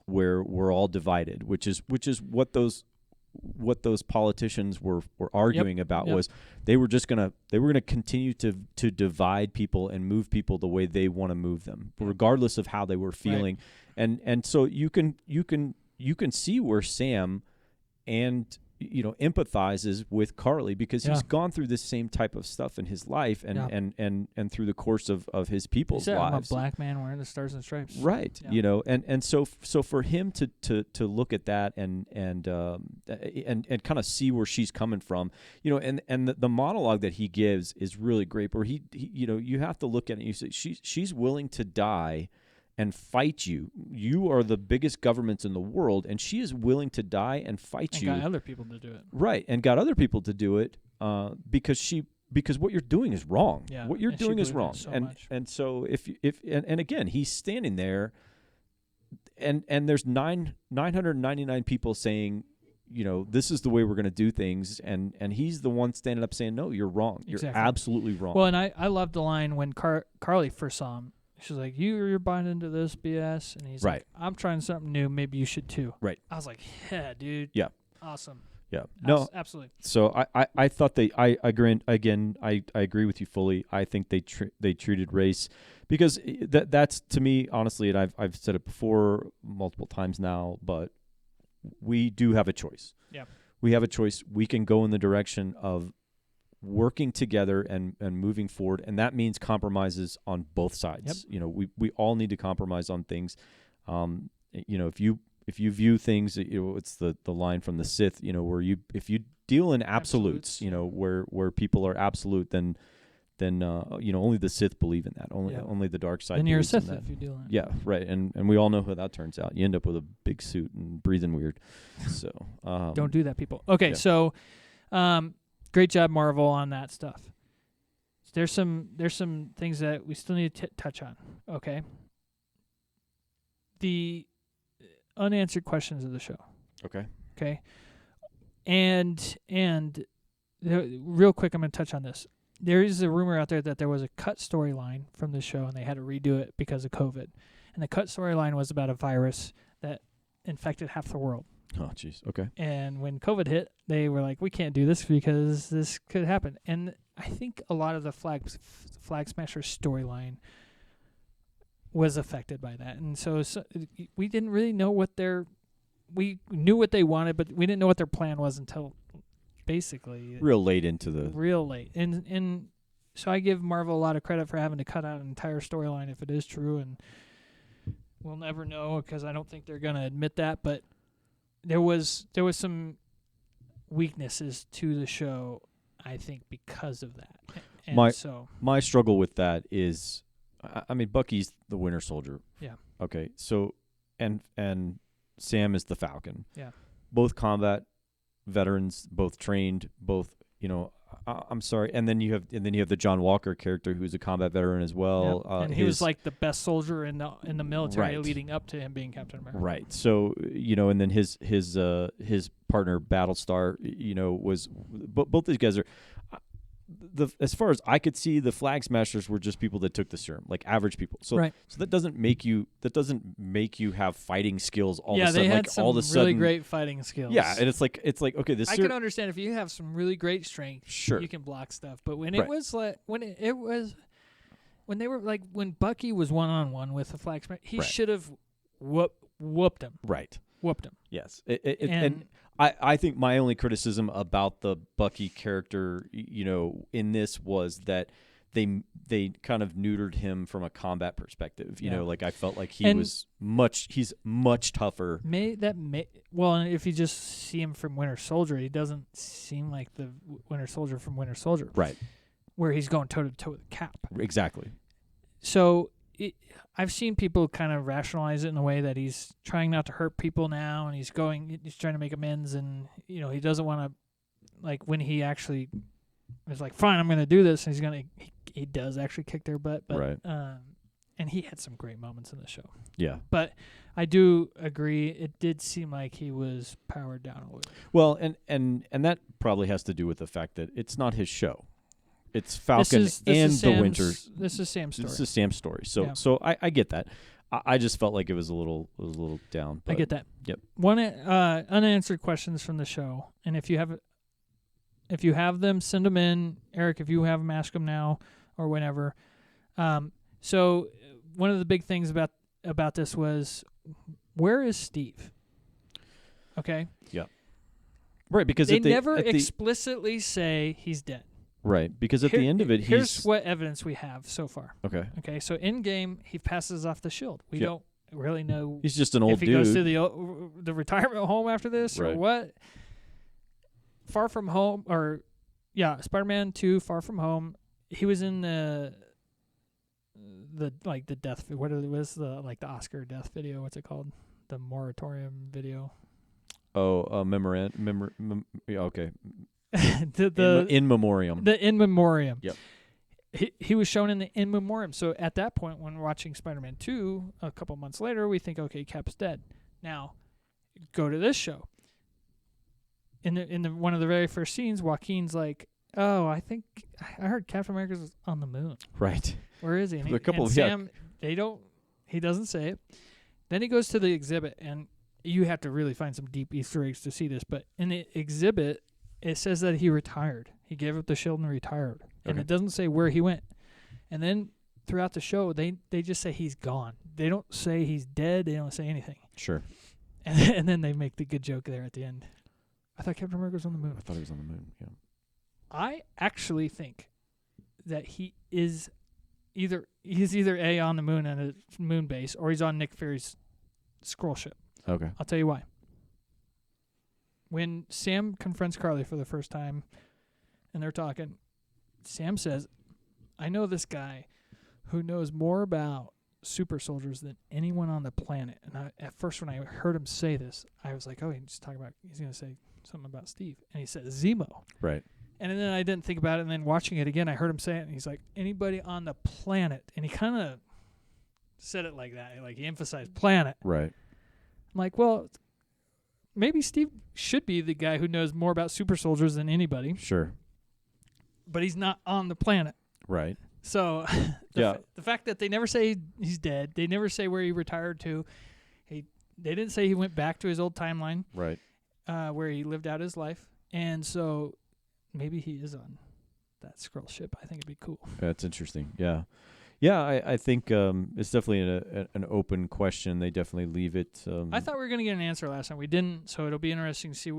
we're all divided, which is what those politicians were arguing about. Was they were gonna continue to divide people and move people the way they want to move them, regardless of how they were feeling. And so you can see where Sam and empathizes with Carly, because he's gone through this same type of stuff in his life and through the course of his people's lives. I'm a black man wearing the Stars and Stripes. Right. Yeah. And so for him to look at that and kind of see where she's coming from, and the monologue that he gives is really great, where he you have to look at it and you say she's willing to die and fight you. You are the biggest governments in the world, and she is willing to die and fight you. And got other people to do it. Right, and got other people to do it because what you're doing is wrong. Yeah, what you're doing is wrong. So and so if again, he's standing there, and there's 999 people saying, this is the way we're going to do things, and he's the one standing up saying, no, you're wrong. You're absolutely wrong. Well, and I loved the line when Carly first saw him. She's like, you're buying into this BS, and he's like, I'm trying something new. Maybe you should too. Right. I was like, yeah, dude. Yeah. Awesome. Yeah. No, absolutely. So I thought I agree with you fully. I think they treated race, because that's to me, honestly, and I've said it before multiple times now, but we do have a choice. Yeah. We have a choice. We can go in the direction of working together and moving forward, and that means compromises on both sides. Yep. We all need to compromise on things. If you view things, it's the line from the Sith, where if you deal in absolutes, where people are absolute, then only the Sith believe in that. Only the dark side. Then you're a believes in Sith that. if you deal in it. Yeah, right. And we all know how that turns out. You end up with a big suit and breathing weird. So don't do that, people. Okay, so great job, Marvel, on that stuff. There's some things that we still need to touch on. Okay. The unanswered questions of the show. Okay. And real quick, I'm going to touch on this. There is a rumor out there that there was a cut storyline from the show, and they had to redo it because of COVID. And the cut storyline was about a virus that infected half the world. Oh, jeez. Okay. And when COVID hit, they were like, we can't do this because this could happen. And I think a lot of the Flag Smasher storyline was affected by that. And so we didn't really know we knew what they wanted, but we didn't know what their plan was until basically real late. And so I give Marvel a lot of credit for having to cut out an entire storyline if it is true. And we'll never know, because I don't think they're going to admit that, but there was some weaknesses to the show, I think, because of that. And my struggle with that is, I mean, Bucky's the Winter Soldier. Yeah. Okay. So, and Sam is the Falcon. Yeah. Both combat veterans, both trained, both. I'm sorry. And then you have the John Walker character, who's a combat veteran as well. Yep. And he was like the best soldier in the military, leading up to him being Captain America. Right. So and then his partner Battlestar, was both these guys are. As far as I could see, the Flag Smashers were just people that took the serum, like average people. So, so that doesn't make you have fighting skills all of a sudden. Yeah, they had like some all of a sudden, really great fighting skills. Yeah, and it's like okay, this. I can understand if you have some really great strength, sure, you can block stuff. But when it was like when they were like when Bucky was 1-on-1 with the Flag Smasher, he should have whooped him. Right. Whooped him. Yes, and I think my only criticism about the Bucky character, in this was that they kind of neutered him from a combat perspective. Like I felt like he's much tougher. Well, and if you just see him from Winter Soldier, he doesn't seem like the Winter Soldier from Winter Soldier. Right. Where he's going toe to toe with Cap. Exactly. So I've seen people kind of rationalize it in a way that he's trying not to hurt people now, and he's trying to make amends, and he doesn't want to, like, when he actually is like, fine, I'm going to do this, and he does actually kick their butt, but right. And he had some great moments in the show. Yeah. But I do agree, it did seem like he was powered down a little. Well, and that probably has to do with the fact that it's not his show. It's Falcon the Winter. This is Sam's story. This is Sam's story. So I get that. I just felt like it was a little down. But I get that. Yep. One unanswered questions from the show, and if you have them, send them in. Eric, if you have them, ask them now or whenever. So one of the big things about this was, where is Steve? Okay. Yeah. Right, because they never explicitly say he's dead. Right, because at the end of it, here's what evidence we have so far. Okay. So in game, he passes off the shield. We don't really know. He's just an old dude. If he goes to the retirement home after this or what. Far From Home, Spider-Man 2, Far From Home. He was in the death. What was the Oscar death video? What's it called? The moratorium video. Oh, okay. the in memoriam. The in memoriam. Yep. He was shown in the in memoriam. So at that point, when we're watching Spider-Man 2, a couple months later, we think, okay, Cap's dead. Now, go to this show. In the one of the very first scenes, Joaquin's like, "Oh, I think I heard Captain America's on the moon." Right. Where is he? And Sam, he doesn't say it. Then he goes to the exhibit, and you have to really find some deep Easter eggs to see this. But in the exhibit, it says that he retired. He gave up the shield and retired. And it doesn't say where he went. And then throughout the show, they just say he's gone. They don't say he's dead. They don't say anything. Sure. And then they make the good joke there at the end. I thought Captain America was on the moon. I thought he was on the moon, yeah. I actually think that he's either A, on the moon at a moon base, or he's on Nick Fury's scroll ship. Okay. I'll tell you why. When Sam confronts Carly for the first time and they're talking, Sam says, "I know this guy who knows more about super soldiers than anyone on the planet." And at first when I heard him say this, I was like, oh, he's going to say something about Steve. And he said Zemo. Right. And then I didn't think about it, and then watching it again, I heard him say it, and he's like, anybody on the planet. And he kind of said it like that. Like, he emphasized planet. Right. I'm like, well, maybe Steve should be the guy who knows more about super soldiers than anybody. Sure. But he's not on the planet. Right. So the fact that they never say he's dead, they never say where he retired to. They didn't say he went back to his old timeline. Right. Where he lived out his life. And so maybe he is on that scroll ship. I think it'd be cool. That's interesting. Yeah. Yeah, I think it's definitely an open question. They definitely leave it. I thought we were going to get an answer last time. We didn't, so it'll be interesting to see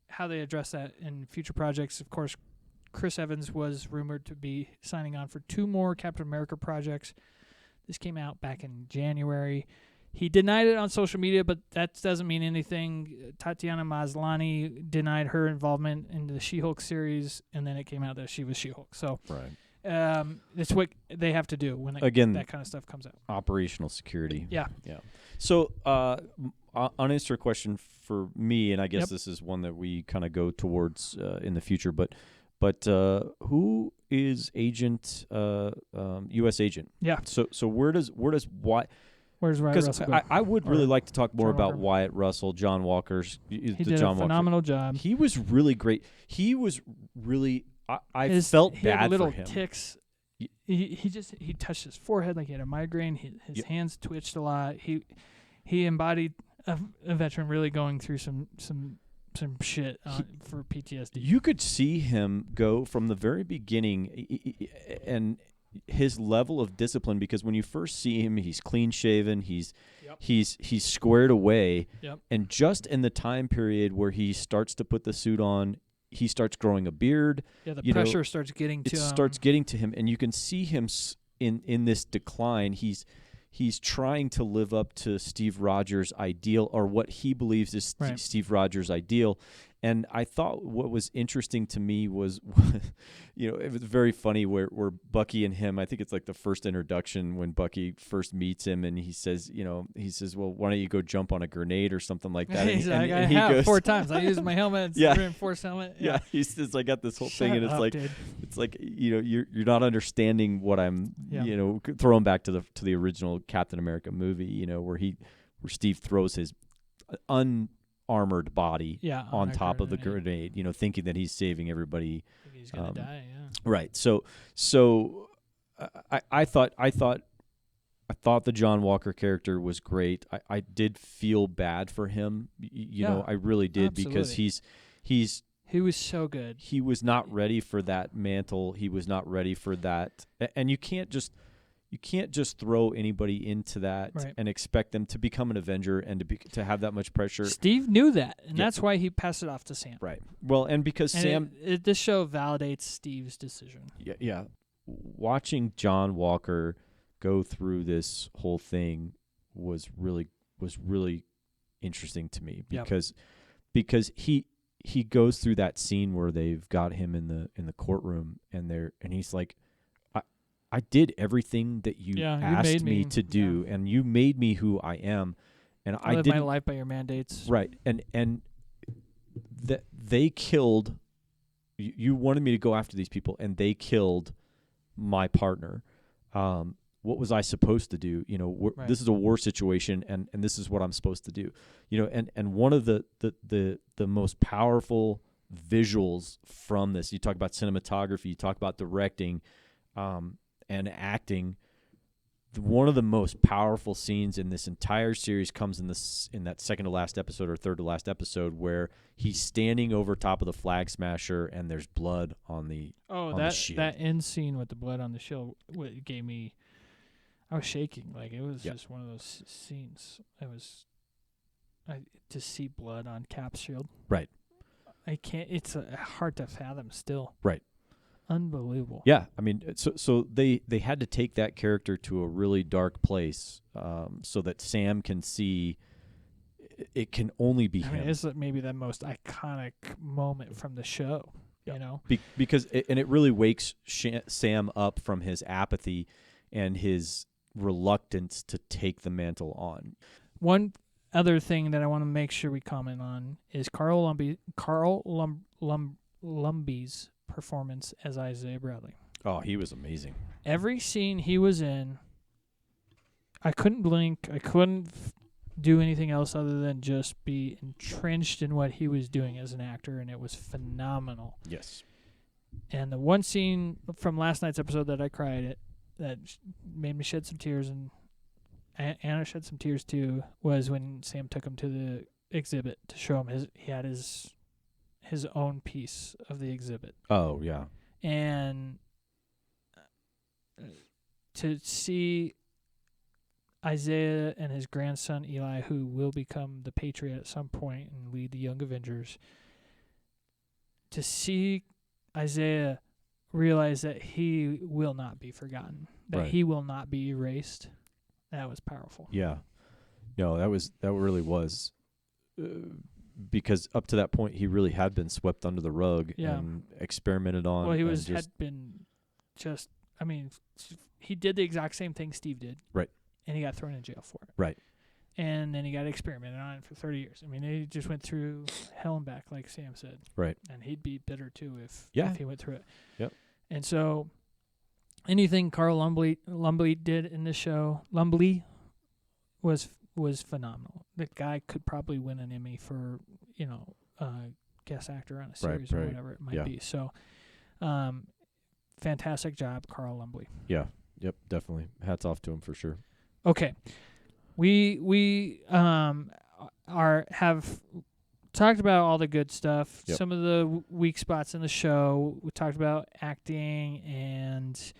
how they address that in future projects. Of course, Chris Evans was rumored to be signing on for 2 more Captain America projects. This came out back in January. He denied it on social media, but that doesn't mean anything. Tatiana Maslany denied her involvement in the She-Hulk series, and then it came out that she was She-Hulk. So it's what they have to do when that kind of stuff comes out. Operational security. Yeah. So unanswered question for me, and I guess this is one that we kind of go towards in the future, but who is agent, U.S. agent? Yeah. So where's Wyatt Russell go? I would really like to talk more about Wyatt Russell, John Walker's. He did a phenomenal job. He was really great. He was really. I felt bad for him. He had little tics. He touched his forehead like he had a migraine. His hands twitched a lot. He embodied a veteran really going through some shit for PTSD. You could see him go from the very beginning and his level of discipline, because when you first see him, he's clean shaven, he's squared away, and just in the time period where he starts to put the suit on, he starts growing a beard. Yeah, the pressure starts getting to him. It starts getting to him, and you can see him in this decline. He's trying to live up to Steve Rogers' ideal, or what he believes is Steve Rogers' ideal, And I thought what was interesting to me was, it was very funny where Bucky and him, I think it's like the first introduction when Bucky first meets him, and he says, well, why don't you go jump on a grenade or something like that? And he goes 4 times. I used my helmet. It's a reinforced helmet. Yeah. He says, I got this whole thing, and dude. it's like, you're not understanding what I'm, throwing back to the original Captain America movie, where Steve throws his unarmored body on top of the grenade, thinking that he's saving everybody. I think he's gonna die. Yeah. Right. So I thought the John Walker character was great. I did feel bad for him. I really did, absolutely. because he was so good. He was not ready for that mantle. He was not ready for that. And you can't just throw anybody into that and expect them to become an Avenger and to have that much pressure. Steve knew that, and that's why he passed it off to Sam. Right. Well, and because Sam... this show validates Steve's decision. Yeah. Watching John Walker go through this whole thing was really interesting to me, because he goes through that scene where they've got him in the courtroom, and he's like, I did everything that you asked me to do, and you made me who I am, and I live my life by your mandates. Right, and they killed. You wanted me to go after these people, and they killed my partner. What was I supposed to do? This is a war situation, and this is what I'm supposed to do. And one of the most powerful visuals from this, you talk about cinematography, you talk about directing, and acting. One of the most powerful scenes in this entire series comes in that second to last episode or third to last episode, where he's standing over top of the Flag Smasher and there's blood on the shield. That end scene with the blood on the shield gave me. I was shaking. Like, it was just one of those scenes. It was to see blood on Cap's shield. Right. I can't. It's hard to fathom still. Right. Unbelievable. Yeah, I mean, so they had to take that character to a really dark place, so that Sam can see it can only be him. I mean, it's maybe the most iconic moment from the show. Because it really wakes Sam up from his apathy and his reluctance to take the mantle on. One other thing that I want to make sure we comment on is Carl Lumbly's performance as Isaiah Bradley. Oh, he was amazing. Every scene he was in, I couldn't blink. I couldn't do anything else other than just be entrenched in what he was doing as an actor, and it was phenomenal. Yes. And the one scene from last night's episode that I cried at, that made me shed some tears, and Anna shed some tears too, was when Sam took him to the exhibit to show him he had his own piece of the exhibit. Oh, yeah. And to see Isaiah and his grandson Eli, who will become the Patriot at some point and lead the Young Avengers, to see Isaiah realize that he will not be forgotten, that he will not be erased, that was powerful. Yeah. No, that really was. Because up to that point, he really had been swept under the rug and experimented on. Well, he did the exact same thing Steve did. Right. And he got thrown in jail for it. Right. And then he got experimented on for 30 years. I mean, he just went through hell and back, like Sam said. Right. And he'd be bitter, too, if he went through it. Yep. And so anything Carl Lumbly did in this show, Lumbly was phenomenal. The guy could probably win an Emmy for, guest actor on a series or whatever it might be. So, fantastic job, Carl Lumbly. Yeah. Yep. Definitely. Hats off to him for sure. Okay. We have talked about all the good stuff. Yep. Some of the weak spots in the show. We talked about acting and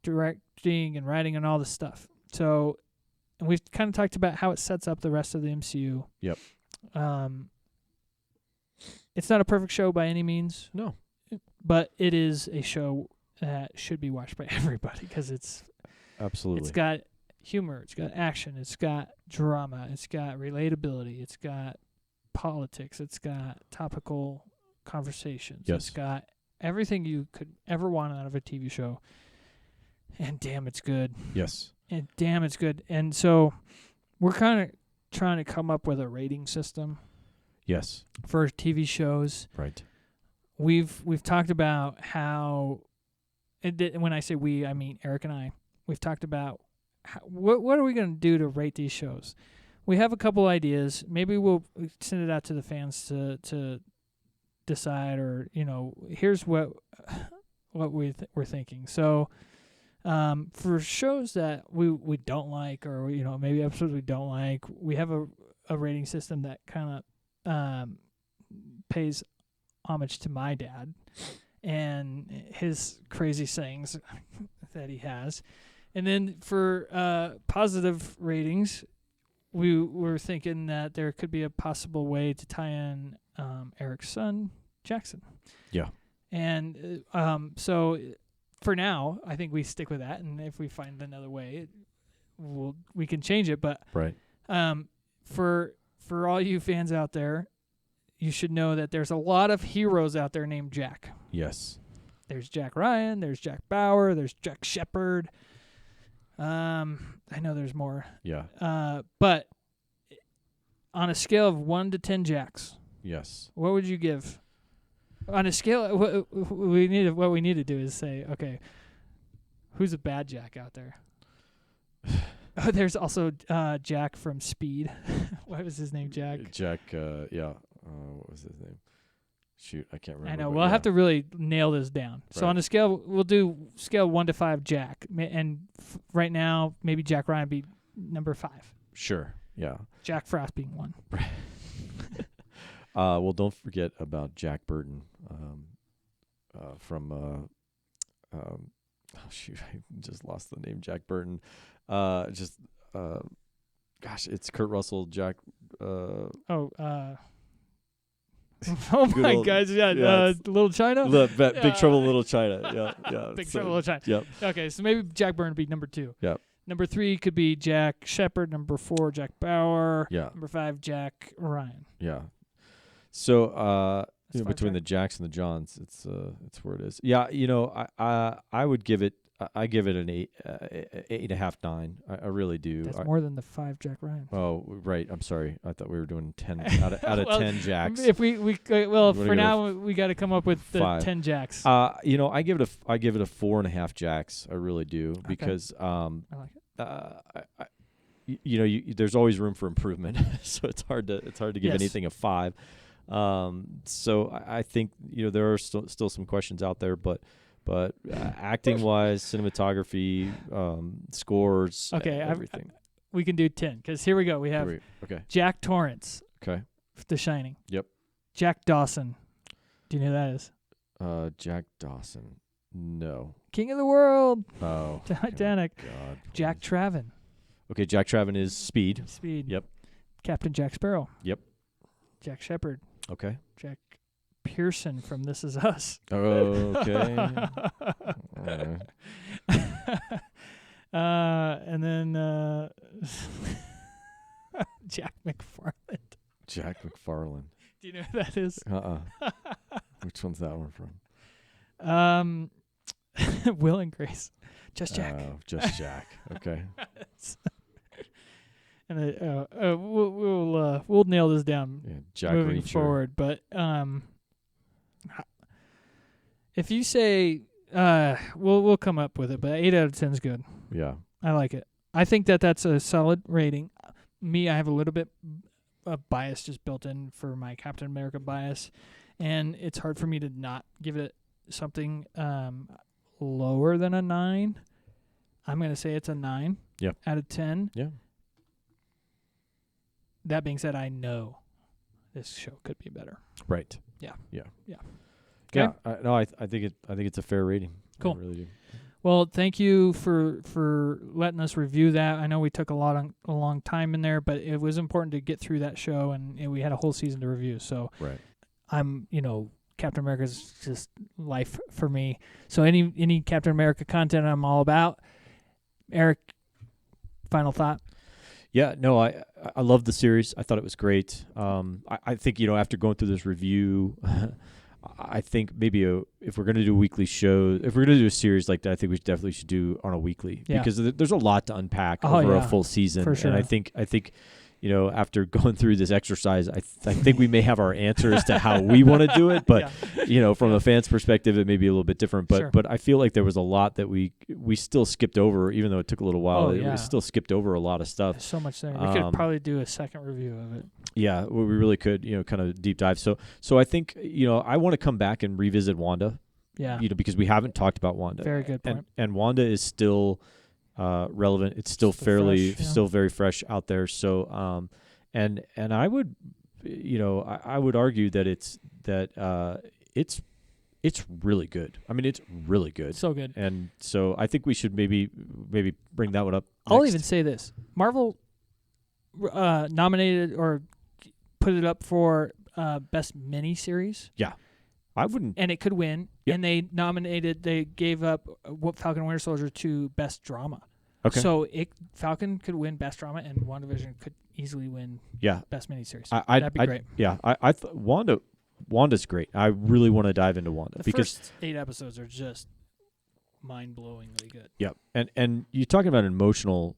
directing and writing and all this stuff. So, and we've kind of talked about how it sets up the rest of the MCU. Yep. It's not a perfect show by any means. No. But it is a show that should be watched by everybody because it's got humor, it's got action, it's got drama, it's got relatability, it's got politics. It's got topical conversations. Yes. It's got everything you could ever want out of a TV show. And damn, it's good. Yes. And damn, it's good. And so we're kind of trying to come up with a rating system. Yes. For TV shows. Right. We've talked about how, when I say we, I mean Eric and I. We've talked about what are we going to do to rate these shows. We have a couple ideas. Maybe we'll send it out to the fans to decide, or here's what we're thinking. So for shows that we don't like, or maybe episodes we don't like, we have a rating system that kind of pays homage to my dad and his crazy sayings that he has. And then for positive ratings, we were thinking that there could be a possible way to tie in Eric's son, Jackson. Yeah. And so for now, I think we stick with that. And if we find another way, we can change it. But right. For all you fans out there, you should know that there's a lot of heroes out there named Jack. Yes. There's Jack Ryan. There's Jack Bauer. There's Jack Shepard. I know there's more. Yeah. But on a scale of 1 to 10 Jacks, yes, what would you give? On a scale, what we need to do is say, okay, who's a bad Jack out there? Oh, there's also Jack from Speed. What was his name? Jack. Yeah. What was his name? Shoot, I can't remember. I know. We'll have to really nail this down. So on a scale, we'll do scale 1 to 5 Jack. And right now, maybe Jack Ryan be number 5. Sure. Yeah. Jack Frost being 1. Well, don't forget about Jack Burton from oh shoot, I just lost the name. Jack Burton. Gosh, it's Kurt Russell, Jack. Oh my God! Yeah, Little China. Big Trouble in Little China. Yeah. Big Trouble in Little China. Yep. Okay, so maybe Jack Byrne would be number 2. Yep. Number 3 could be Jack Shepard. Number 4, Jack Bauer. Yeah. Number 5, Jack Ryan. Yeah. So between 5 the Jacks and the Johns, it's where it is. Yeah. I would give it. I give it an 8.5, 9. I really do. That's more than the 5 Jack Ryan. Oh, right. I'm sorry. I thought we were doing 10 out of well, 10 Jacks. If for now we got to come up with the 10 Jacks. I give it a 4.5 Jacks. I really do, because I like it. There's always room for improvement, so it's hard to give anything a 5. So I think there are still some questions out there, but acting wise, cinematography, scores, everything. We can do 10, because here we go. We have Jack Torrance. Okay. The Shining. Yep. Jack Dawson. Do you know who that is? Jack Dawson. No. King of the World. Oh. Titanic. God. Jack Traven. Okay, Jack Traven is Speed. Yep. Captain Jack Sparrow. Yep. Jack Shepard. Okay. Jack Pearson from This Is Us. Okay. And then Jack McFarland. Jack McFarland. Do you know who that is? Which one's that one from? Will and Grace. Just Jack. Just Jack. Okay. And we'll nail this down. Yeah, Jack moving Reacher. forward. But if you say we'll come up with it, but 8 out of 10 is good. Yeah, I like it. I think that's a solid rating. Me, I have a little bit of bias just built in for my Captain America bias, and it's hard for me to not give it something lower than a 9. I'm going to say it's a 9 out of 10. Yeah. That being said, I know this show could be better. Right. Yeah. Yeah. Yeah. Okay. Yeah. I think it's a fair rating. Cool. I really do. Well, thank you for letting us review that. I know we took a long time in there, but it was important to get through that show, and we had a whole season to review. So right. I'm, Captain America's just life for me. So any Captain America content I'm all about. Eric, final thought? Yeah, no, I love the series. I thought it was great. I think after going through this review, I think maybe if we're going to do a weekly show, if we're going to do a series like that, I think we definitely should do on a weekly because there's a lot to unpack over a full season. For sure. And I think after going through this exercise, I think we may have our answers to how we want to do it, but from a fan's perspective, it may be a little bit different. But I feel like there was a lot that we still skipped over, even though it took a little while. We still skipped over a lot of stuff. There's so much there. We could probably do a second review of it. Yeah, we really could. Kind of deep dive. So I think I want to come back and revisit Wanda. Yeah. Because we haven't talked about Wanda. Very good point. And Wanda is still relevant. It's still still very fresh out there. So, and I would, I would argue that it's really good. I mean, it's really good. So good. And so I think we should maybe bring that one up. I'll even say this: Marvel nominated or put it up for best miniseries. Yeah. I wouldn't. And it could win. Yep. And they gave up Falcon and Winter Soldier to best drama. Okay. So Falcon could win best drama, and WandaVision could easily win best miniseries. That'd be great. Yeah. I Wanda's great. I really want to dive into Wanda because first 8 episodes are just mind-blowingly good. Yep. And you're talking about an emotional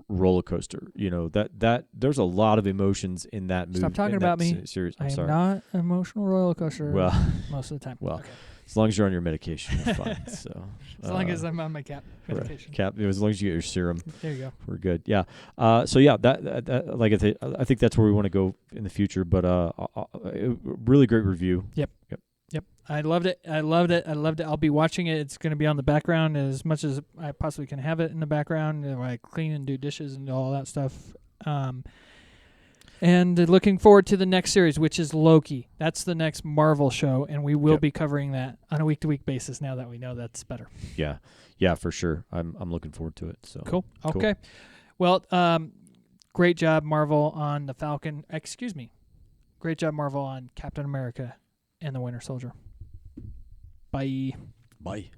roller coaster. That there's a lot of emotions in that movie. Stop talking about me. Series. I'm sorry. not an emotional roller coaster. Well, most of the time. Well, okay. As long as you're on your medication, that's fine. So as long as I'm on my medication. As long as you get your serum. There you go. We're good. Yeah. So that like I think that's where we want to go in the future. But really great review. Yep. I loved it. I'll be watching it. It's going to be on the background as much as I possibly can have it in the background while I clean and do dishes and all that stuff. And looking forward to the next series, which is Loki. That's the next Marvel show, and we will be covering that on a week-to-week basis now that we know that's better. Yeah, for sure. I'm looking forward to it. So Cool. Okay. Well, great job, Marvel, on the Falcon. Excuse me. Great job, Marvel, on Captain America and the Winter Soldier. Bye. Bye.